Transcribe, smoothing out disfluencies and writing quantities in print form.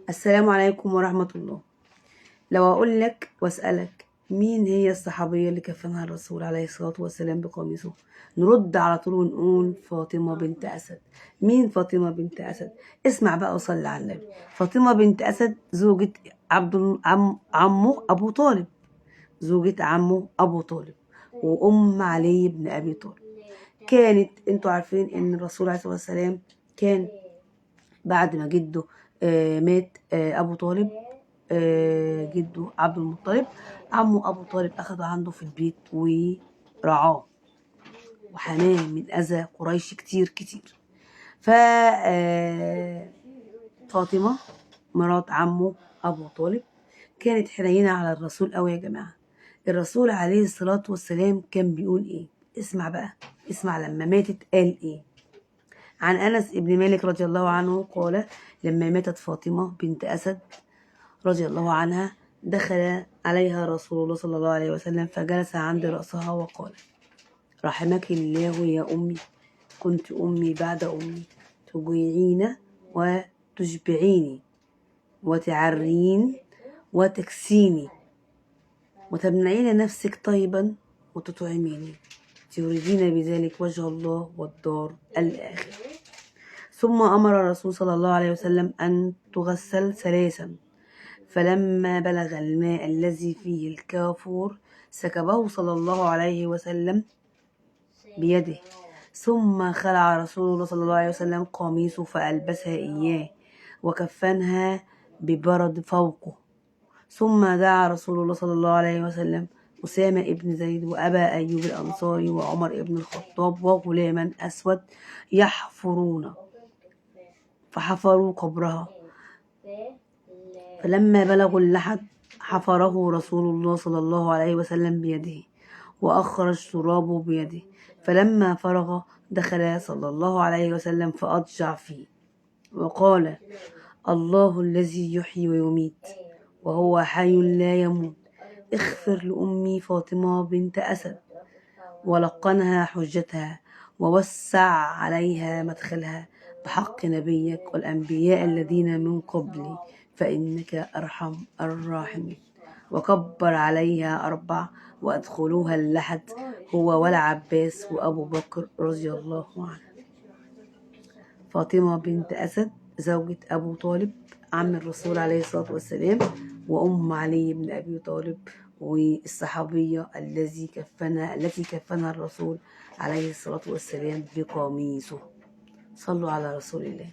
السلام عليكم ورحمة الله. لو أقول لك وأسألك مين هي الصحابية اللي كفنها الرسول عليه الصلاة والسلام بقميصه، نرد على طول ونقول فاطمة بنت أسد. مين فاطمة بنت أسد؟ اسمع بقى وصلي على النبي. فاطمة بنت أسد زوجة عمه أبو طالب، زوجة عمه أبو طالب وأم علي بن أبي طالب. كانت انتوا عارفين ان الرسول عليه الصلاة والسلام كان بعد ما جده مات أبو طالب، جده عبد المطلب، عمه أبو طالب أخده عنده في البيت ورعاه وحماه من أذى قريش كتير كتير. ف فاطمة مرات عمه أبو طالب كانت حنينة على الرسول قوي يا جماعة. الرسول عليه الصلاة والسلام كان بيقول إيه؟ اسمع بقى، اسمع لما ماتت قال إيه. عن أنس بن مالك رضي الله عنه قال: لما ماتت فاطمة بنت أسد رضي الله عنها دخل عليها رسول الله صلى الله عليه وسلم فجلس عند رأسها وقال: رحمك الله يا أمي، كنت أمي بعد أمي، تجيعين وتشبعيني وتعرين وتكسيني وتمنعين نفسك طيبا وتطعميني، تريدين بذلك وجه الله والدار الآخرة. ثم أمر الرسول صلى الله عليه وسلم أن تغسل ثلاثا، فلما بلغ الماء الذي فيه الكافور سكبه صلى الله عليه وسلم بيده، ثم خلع رسول الله صلى الله عليه وسلم قميصه فألبسها إياه وكفنها ببرد فوقه. ثم دعا رسول الله صلى الله عليه وسلم أسامة ابن زيد وأبا أيوب الأنصاري وعمر ابن الخطاب وغلاما أسود يحفرون، فحفروا قبرها. فلما بلغوا اللحد حفره رسول الله صلى الله عليه وسلم بيده وأخرج ترابه بيده. فلما فرغ دخل صلى الله عليه وسلم فأضجع فيه وقال: الله الذي يحيي ويميت وهو حي لا يموت، اغفر لأمي فاطمة بنت أسد ولقنها حجتها ووسع عليها مدخلها بحق نبيك والأنبياء الذين من قبلي، فإنك أرحم الراحمين. وكبر عليها 4 وأدخلوها اللحد هو والعباس وأبو بكر رضي الله عنه. فاطمة بنت أسد زوجة أبو طالب عم الرسول عليه الصلاة والسلام وأم علي بن أبي طالب، والصحابية التي كفنها الرسول عليه الصلاة والسلام بقميصه. صلوا على رسول الله.